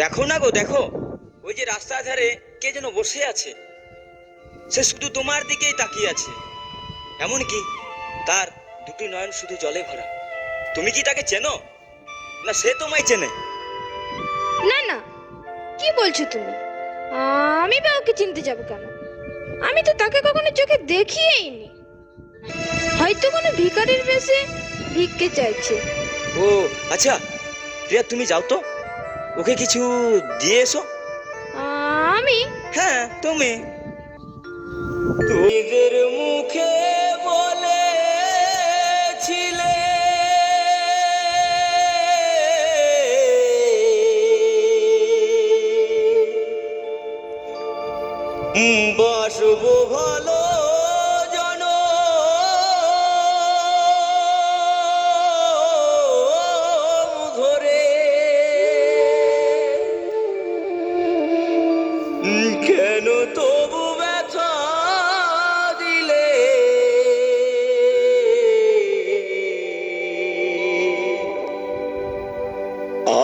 দেখো না গো, দেখো ওই যে রাস্তার ধারে কে যেন বসে আছে। সে শুধু তোমার দিকেই তাকিয়ে আছে, এমনকি তার দুটি নয়ন শুধু জলে ভরা। তুমি কি তাকে চেনো, না সে তোমায় চেনে? না না, কি বলছো তুমি? আমি বা ওকে চিনতে যাব কেন? আমি তো তাকে কখনো চোখে দেখিয়েই নি। হয়তো কোনো ভিখারির বেশে ভিক্ষে চাইছে। ও আচ্ছা, প্রিয়া তুমি যাও তো, ওকে কিছু দিয়ে এসো। আমি? হ্যাঁ তুমি। নিজের মুখে বলেছিলে বাসবো ভালো ধরে, কেন তবু ব্যথা দিলে?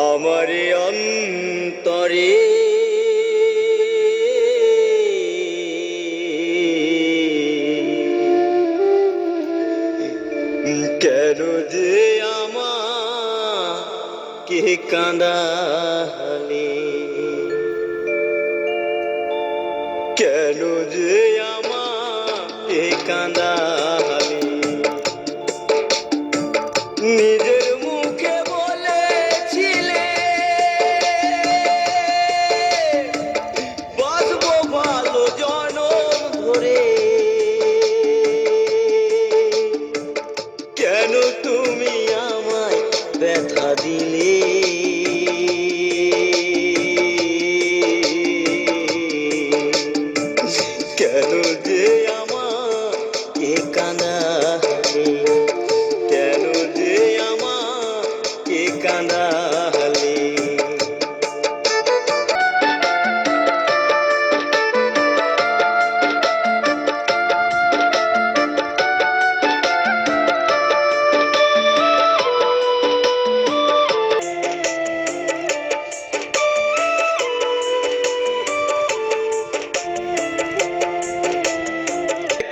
আমার অন্তরে কেন যে আমাকে কাঁদালে, কেন যে আমাকে কাঁদালে? নিজের মুখে বলেছিলে বাসবো ভালো জনম ধরে, কেন তুমি আমায় ব্যথা দিলে? কেন যে আমাকে কাঁদালে, কেন যে আমাকে কাঁদালে?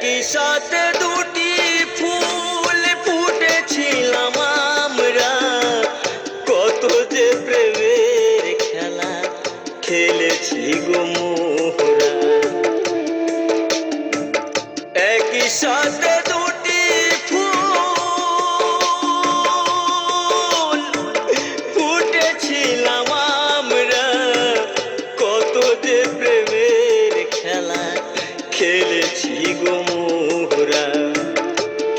কি সাথে দুটি ফুল ফুটেছিলাম আমরা, কত যে প্রেমের খেলা খেলেছি গো মোরা। একই সাথে দুটি ফুল ফুটেছিলাম আমরা, কত যে প্রেমের খেলা খেলেছি গো মোরা।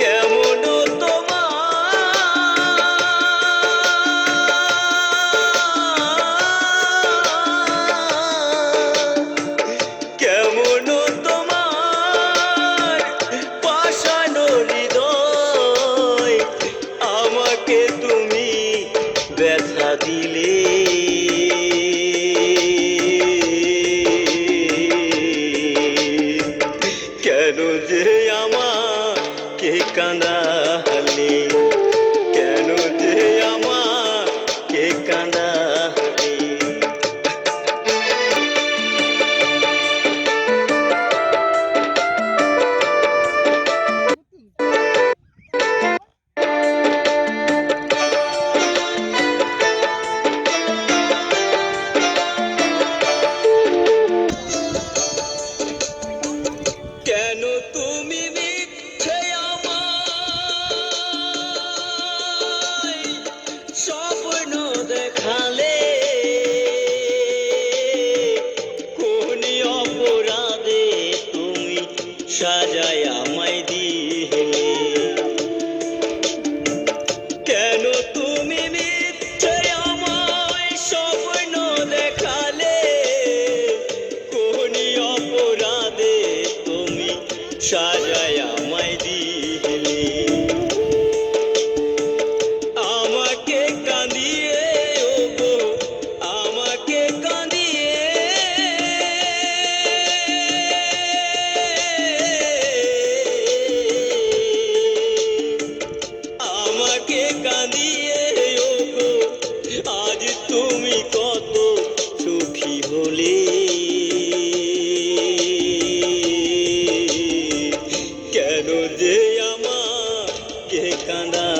কেমন তোমার চাঁদা